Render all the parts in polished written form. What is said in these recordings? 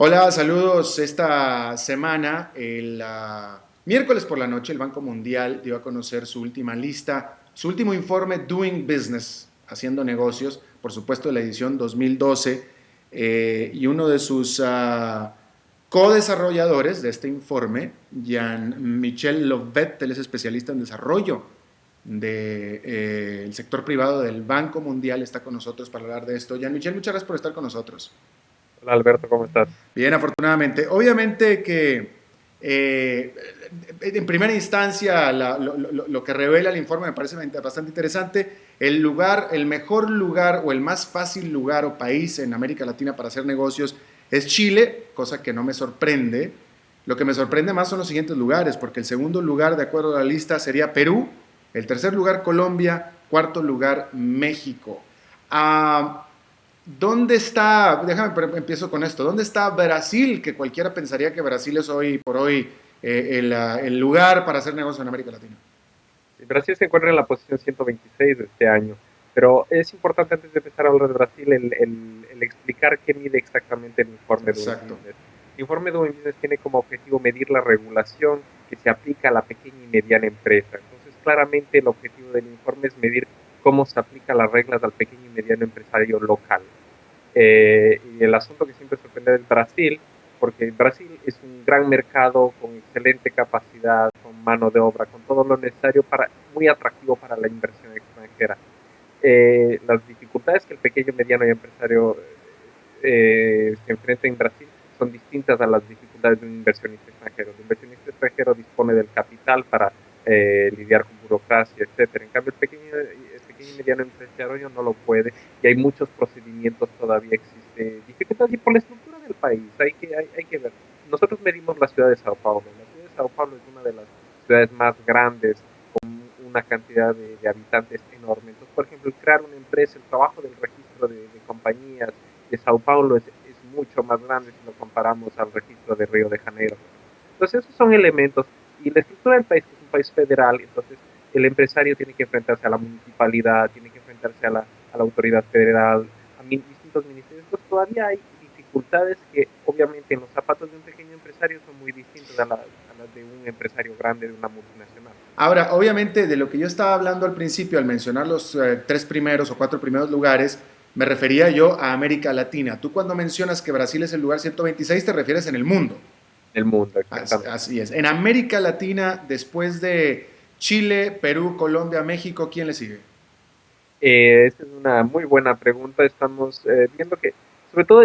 Hola, saludos. Esta semana, el miércoles por la noche, el Banco Mundial dio a conocer su última lista, su último informe Doing Business, haciendo negocios, por supuesto, de la edición 2012, y uno de sus co-desarrolladores de este informe, Jean-Michel Lovet, él es especialista en desarrollo del sector privado del Banco Mundial, está con nosotros para hablar de esto. Jean-Michel, muchas gracias por estar con nosotros. Hola Alberto, ¿cómo estás? Bien, afortunadamente. Obviamente que eh, en primera instancia lo que revela el informe me parece bastante interesante. El lugar, el mejor lugar o el más fácil lugar o país en América Latina para hacer negocios es Chile, cosa que no me sorprende. Lo que me sorprende más son los siguientes lugares, porque el segundo lugar, de acuerdo a la lista, sería Perú, el tercer lugar Colombia, cuarto lugar México. Ah, ¿Dónde está? Déjame, empiezo con esto. ¿Dónde está Brasil? Que cualquiera pensaría que Brasil es hoy por hoy el lugar para hacer negocio en América Latina. Brasil se encuentra en la posición 126 de este año, pero es importante antes de empezar a hablar de Brasil el explicar qué mide exactamente el informe Doing Exacto. Business. El informe Doing Business tiene como objetivo medir la regulación que se aplica a la pequeña y mediana empresa. Entonces, claramente el objetivo del informe es medir cómo se aplican las reglas al pequeño y mediano empresario local. Y el asunto que siempre sorprende es Brasil, porque Brasil es un gran mercado con excelente capacidad, con mano de obra, con todo lo necesario muy atractivo para la inversión extranjera. Las dificultades que el pequeño, mediano y empresario se enfrenta en Brasil son distintas a las dificultades de un inversionista extranjero. El inversionista extranjero dispone del capital para lidiar con burocracia, etcétera. En cambio, el pequeño y mediano empresario no lo puede y hay muchos procedimientos todavía, existe dificultades y por la estructura del país hay que ver. Nosotros medimos la ciudad de Sao Paulo. La ciudad de Sao Paulo es una de las ciudades más grandes, con una cantidad de habitantes enorme. Entonces, por ejemplo, crear una empresa, el trabajo del registro de compañías de Sao Paulo es mucho más grande si lo comparamos al registro de Río de Janeiro. Entonces, esos son elementos. Y la estructura del país, que es un país federal, entonces el empresario tiene que enfrentarse a la municipalidad, tiene que enfrentarse a la autoridad federal, a distintos ministerios. Entonces, todavía hay dificultades que, obviamente, en los zapatos de un pequeño empresario son muy distintas a las de un empresario grande de una multinacional. Ahora, obviamente, de lo que yo estaba hablando al principio, al mencionar los tres primeros o cuatro primeros lugares, me refería yo a América Latina. Tú cuando mencionas que Brasil es el lugar 126, te refieres en el mundo. El mundo, exactamente. Así es. En América Latina, después de Chile, Perú, Colombia, México, ¿quién le sigue? Esa es una muy buena pregunta. Estamos viendo que, sobre todo,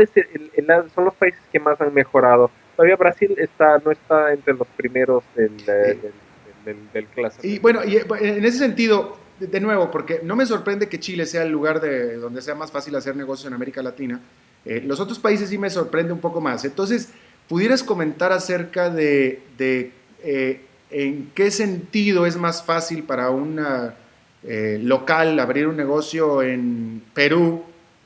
son los países que más han mejorado. Todavía Brasil no está entre los primeros Eh, del y clasamiento. bueno, y en ese sentido, de nuevo, porque no me sorprende que Chile sea el lugar de donde sea más fácil hacer negocios en América Latina, los otros países sí me sorprende un poco más. Entonces, ¿pudieras comentar acerca de en qué sentido es más fácil para un local abrir un negocio en Perú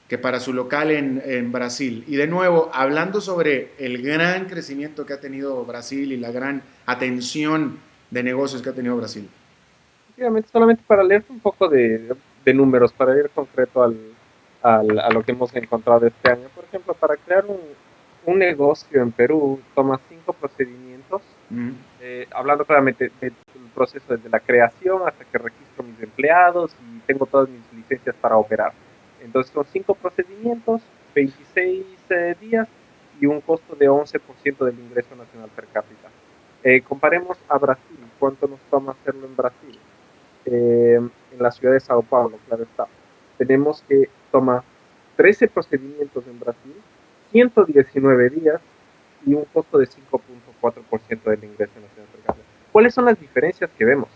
que para su local en Brasil? Y de nuevo, hablando sobre el gran crecimiento que ha tenido Brasil y la gran atención de negocios que ha tenido Brasil. Efectivamente, solamente para leerte un poco de números, para ir concreto a lo que hemos encontrado este año. Por ejemplo, para crear un negocio en Perú toma 5 procedimientos, Mm. hablando claramente del proceso desde la creación hasta que registro mis empleados y tengo todas mis licencias para operar. Entonces son 5 procedimientos, 26 días y un costo de 11% del ingreso nacional per cápita. Comparemos a Brasil, ¿cuánto nos toma hacerlo en Brasil? En la ciudad de Sao Paulo, claro está. Tenemos que tomar 13 procedimientos en Brasil, 119 días y un costo de 5.4% del ingreso nacional per cápita. ¿Cuáles son las diferencias que vemos?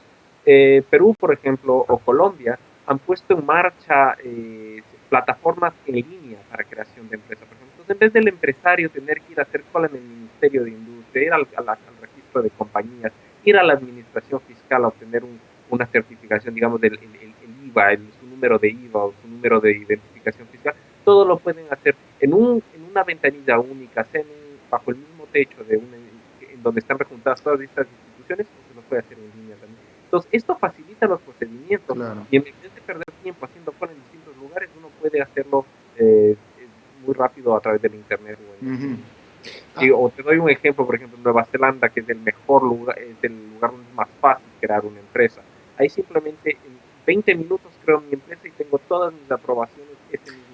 Perú, por ejemplo, o Colombia han puesto en marcha plataformas en línea para creación de empresas. Por ejemplo, entonces, en vez del empresario tener que ir a hacer cola en el Ministerio de Industria, ir al registro de compañías, ir a la administración fiscal a obtener una certificación, digamos, del el IVA, su número de IVA o su número de identificación fiscal, todo lo pueden hacer en una ventanilla única, sea bajo el mismo techo en donde están rejuntadas todas estas instituciones, o se lo puede hacer en línea también. Entonces, esto facilita los procedimientos Claro. y en vez de perder tiempo haciendo cola en distintos lugares, uno puede hacerlo muy rápido a través del Internet o en Ujú. línea. Ah, O te doy un ejemplo, por ejemplo, Nueva Zelanda, que es el mejor lugar, es el lugar donde es más fácil crear una empresa. Ahí simplemente en 20 minutos creo mi empresa y tengo todas mis aprobaciones ese mismo.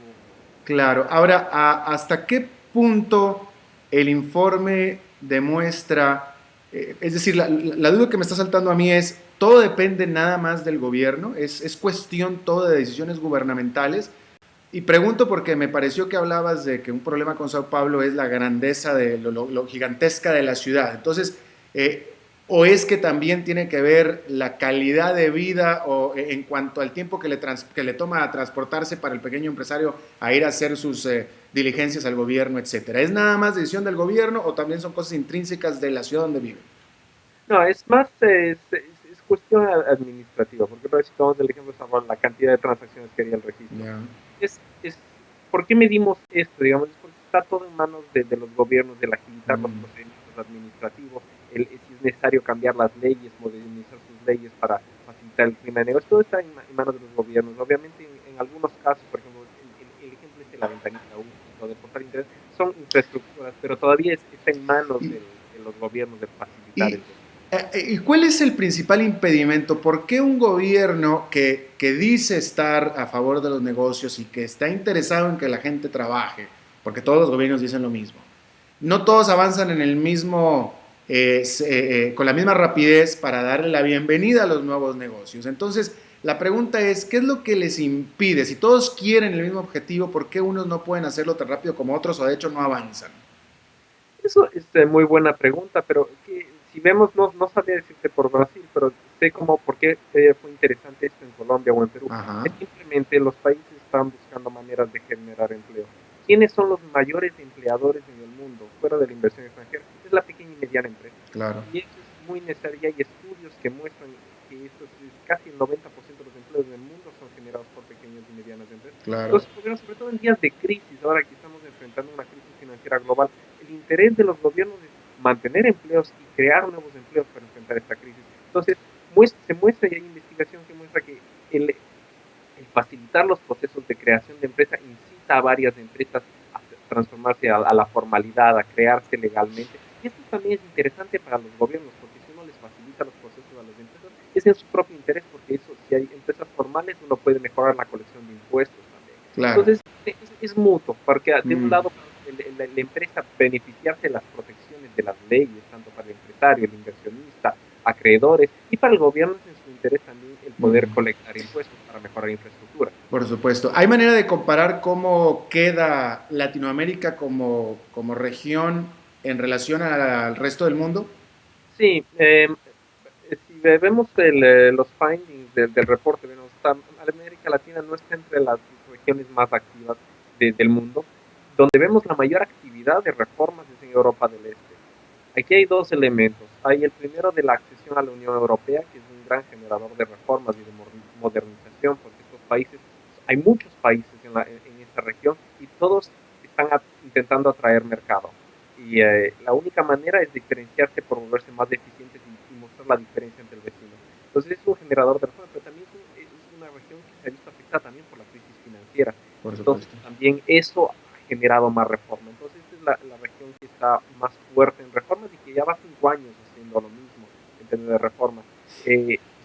claro. Ahora, ¿hasta qué punto el informe demuestra, es decir, la duda que me está saltando a mí es, todo depende nada más del gobierno, es cuestión todo de decisiones gubernamentales? Y pregunto porque me pareció que hablabas de que un problema con Sao Paulo es la grandeza de lo gigantesca de la ciudad. Entonces, eh, o es que también tiene que ver la calidad de vida o en cuanto al tiempo que le toma a transportarse para el pequeño empresario a ir a hacer sus diligencias al gobierno, etcétera. ¿Es nada más decisión del gobierno o también son cosas intrínsecas de la ciudad donde vive? No, es más, es cuestión administrativa, porque si tomamos el ejemplo de la cantidad de transacciones que haría el registro. Ya. Es, ¿por qué medimos esto? Digamos, es porque está todo en manos de los gobiernos, del agilizar los Mm. procedimientos administrativos, si es necesario cambiar las leyes, modernizar sus leyes para facilitar el clima de negocio, todo está en manos de los gobiernos. Obviamente, en algunos casos, por ejemplo, el ejemplo es de la ventanita única, de portal internet, son infraestructuras, pero todavía está en manos Y, de los gobiernos de facilitar y el tema. ¿Y cuál es el principal impedimento? ¿Por qué un gobierno que dice estar a favor de los negocios y que está interesado en que la gente trabaje, porque todos los gobiernos dicen lo mismo, no todos avanzan en el mismo, con la misma rapidez para darle la bienvenida a los nuevos negocios? Entonces, la pregunta es, ¿qué es lo que les impide? Si todos quieren el mismo objetivo, ¿por qué unos no pueden hacerlo tan rápido como otros o de hecho no avanzan? Eso es muy buena pregunta, pero si vemos, no sabría decirte por Brasil, pero sé como por qué fue interesante esto en Colombia o en Perú. Ajá, Es simplemente los países están buscando maneras de generar empleo. ¿Quiénes son los mayores empleadores en el mundo fuera de la inversión extranjera? Es la pequeña y mediana empresa. claro, Y eso es muy necesario. Y hay estudios que muestran que esto es casi el 90% de los empleos del mundo son generados por pequeñas y medianas empresas. claro. Entonces, sobre todo en días de crisis, ahora que estamos enfrentando una crisis financiera global, el interés de los gobiernos es mantener empleos y crear nuevos empleos para enfrentar esta crisis. Entonces, se muestra y hay investigación que muestra que el facilitar los procesos de creación de empresa incita a varias empresas a transformarse a la formalidad, a crearse legalmente. Y esto también es interesante para los gobiernos, porque si uno les facilita los procesos a las empresas, es en su propio interés, porque eso, si hay empresas formales, uno puede mejorar la colección de impuestos también. Claro. Entonces, es mutuo, porque de un Mm. lado, la empresa beneficiarse de las protecciones de las leyes, tanto para el empresario, el inversionista, acreedores, y para el gobierno es en su interés también el poder Mm. colectar impuestos para mejorar infraestructura. Por supuesto. ¿Hay manera de comparar cómo queda Latinoamérica como región en relación al resto del mundo? Sí, si vemos los findings del reporte, vemos, América Latina no está entre las regiones más activas del mundo. Donde vemos la mayor actividad de reformas es en Europa del Este. Aquí hay dos elementos. Hay el primero de la accesión a la Unión Europea, que es un gran generador de reformas y de modernización, porque estos países, hay muchos países en esta región y todos están intentando atraer mercado. Y la única manera es diferenciarse por volverse más eficientes y mostrar la diferencia entre el vecino. Entonces es un generador de reformas, pero también es una región que se ha visto afectada también por la crisis financiera. Por Entonces supuesto. también eso ha generado más reforma. Entonces esta es la región que está más fuerte en reformas y que ya va 5 años haciendo lo mismo en términos de reformas.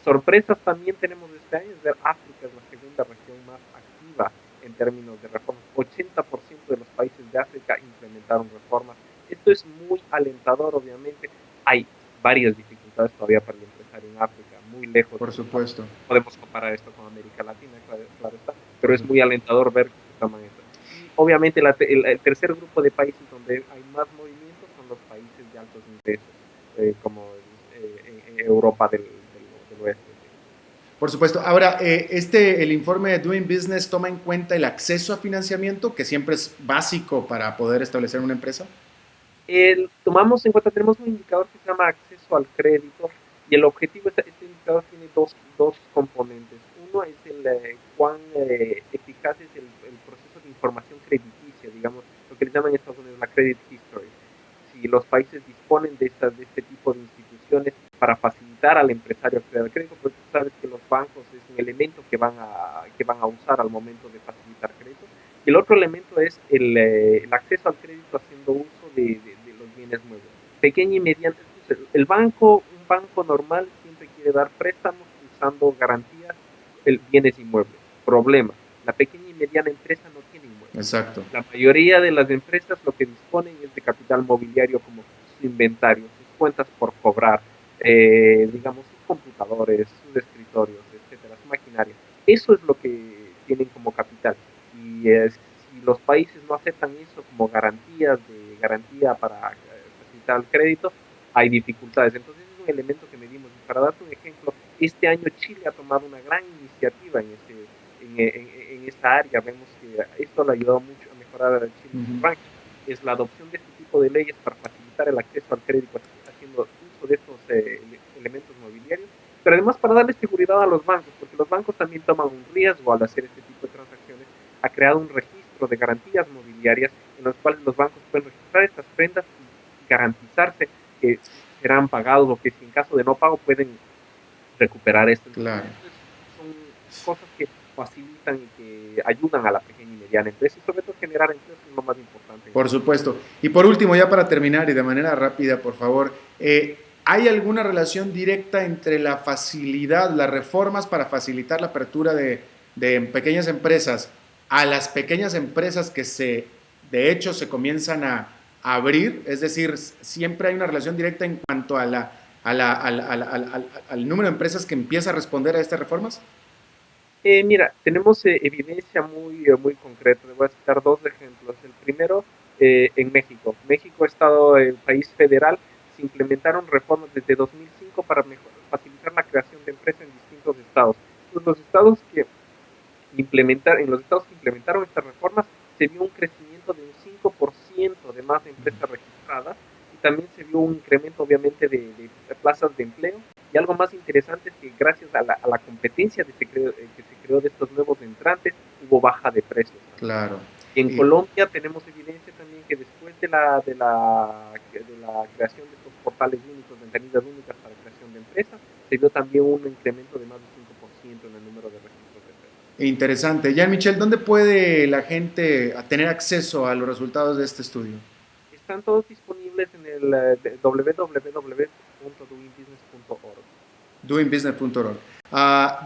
Sorpresas también tenemos este año, es ver África es la segunda región más activa en términos de reformas. 80% de los países de África implementaron reformas. Esto es muy alentador, obviamente. Hay varias dificultades todavía para el empresario en África, muy lejos Por de Europa. supuesto. Podemos comparar esto con América Latina, claro está, pero Por es muy supuesto. alentador ver que se toman esto. Y obviamente el tercer grupo de países donde hay más movimientos son los países de altos ingresos, como en Europa del oeste. Sí. Por supuesto. Ahora, el informe de Doing Business toma en cuenta el acceso a financiamiento, que siempre es básico para poder establecer una empresa. Tomamos en cuenta, tenemos un indicador que se llama acceso al crédito y el objetivo, este indicador tiene dos componentes. Uno es cuán eficaz es el proceso de información crediticia, digamos, lo que le llaman en Estados Unidos la credit history. Si los países disponen de este tipo de instituciones para facilitar al empresario acceder al crédito, porque tú sabes que los bancos es un elemento que van a usar al momento de facilitar créditos. Y el otro elemento es el acceso al crédito haciendo uso de bienes muebles. Pequeña y mediana, el banco, un banco normal siempre quiere dar préstamos usando garantías, bienes inmuebles. Problema, la pequeña y mediana empresa no tiene inmuebles. Exacto. La mayoría de las empresas lo que disponen es de capital mobiliario como su inventario, sus cuentas por cobrar, digamos, sus computadores, sus escritorios, etcétera, su maquinaria. Eso es lo que tienen como capital. Y si los países no aceptan eso como garantía para facilitar el crédito, hay dificultades. Entonces es un elemento que medimos. Y para darte un ejemplo, este año Chile ha tomado una gran iniciativa en esta área. Vemos que esto le ha ayudado mucho a mejorar a Chile en su ranking. Es la adopción de este tipo de leyes para facilitar el acceso al crédito, haciendo uso de estos elementos mobiliarios, pero además para darle seguridad a los bancos, porque los bancos también toman un riesgo al hacer este tipo de transacciones. Ha creado un registro de garantías mobiliarias en los cuales los bancos pueden registrar estas prendas y garantizarse que serán pagados o que si en caso de no pago pueden recuperar esto. Claro. Entonces, son cosas que facilitan y que ayudan a la pequeña y mediana empresa y sobre todo generar empleos es lo más importante. Por supuesto. Y por último, ya para terminar y de manera rápida, por favor, ¿hay alguna relación directa entre la facilidad, las reformas para facilitar la apertura de pequeñas empresas a las pequeñas empresas que de hecho se comienzan a abrir? Es decir, siempre hay una relación directa en cuanto al número de empresas que empieza a responder a estas reformas. Mira, tenemos evidencia muy concreta. Le voy a citar dos ejemplos. El primero, en México. México ha estado el país federal. Se implementaron reformas desde 2005 para facilitar la creación de empresas en distintos estados. Entonces, en los estados que implementaron estas reformas se vio un crecimiento de un 5% de más empresas registradas y también se vio un incremento obviamente de plazas de empleo. Y algo más interesante es que gracias a la competencia que se creó de estos nuevos entrantes, hubo baja de precios. Claro. Y en Colombia tenemos evidencia también que después de la creación de estos portales únicos, ventanillas únicas para creación de empresas, se vio también un incremento de más del 5% en el número de registros de empresas. Interesante. Jean-Michel, ¿dónde puede la gente tener acceso a los resultados de este estudio? Están todos disponibles en el www.doingbusiness.org. Doingbusiness.org.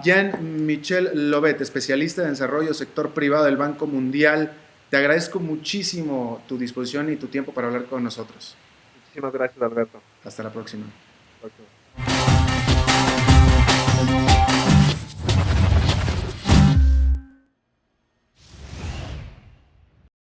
Jean-Michel Lobet, especialista de desarrollo sector privado del Banco Mundial, te agradezco muchísimo tu disposición y tu tiempo para hablar con nosotros. Muchísimas gracias, Alberto. Hasta la próxima. Próximo.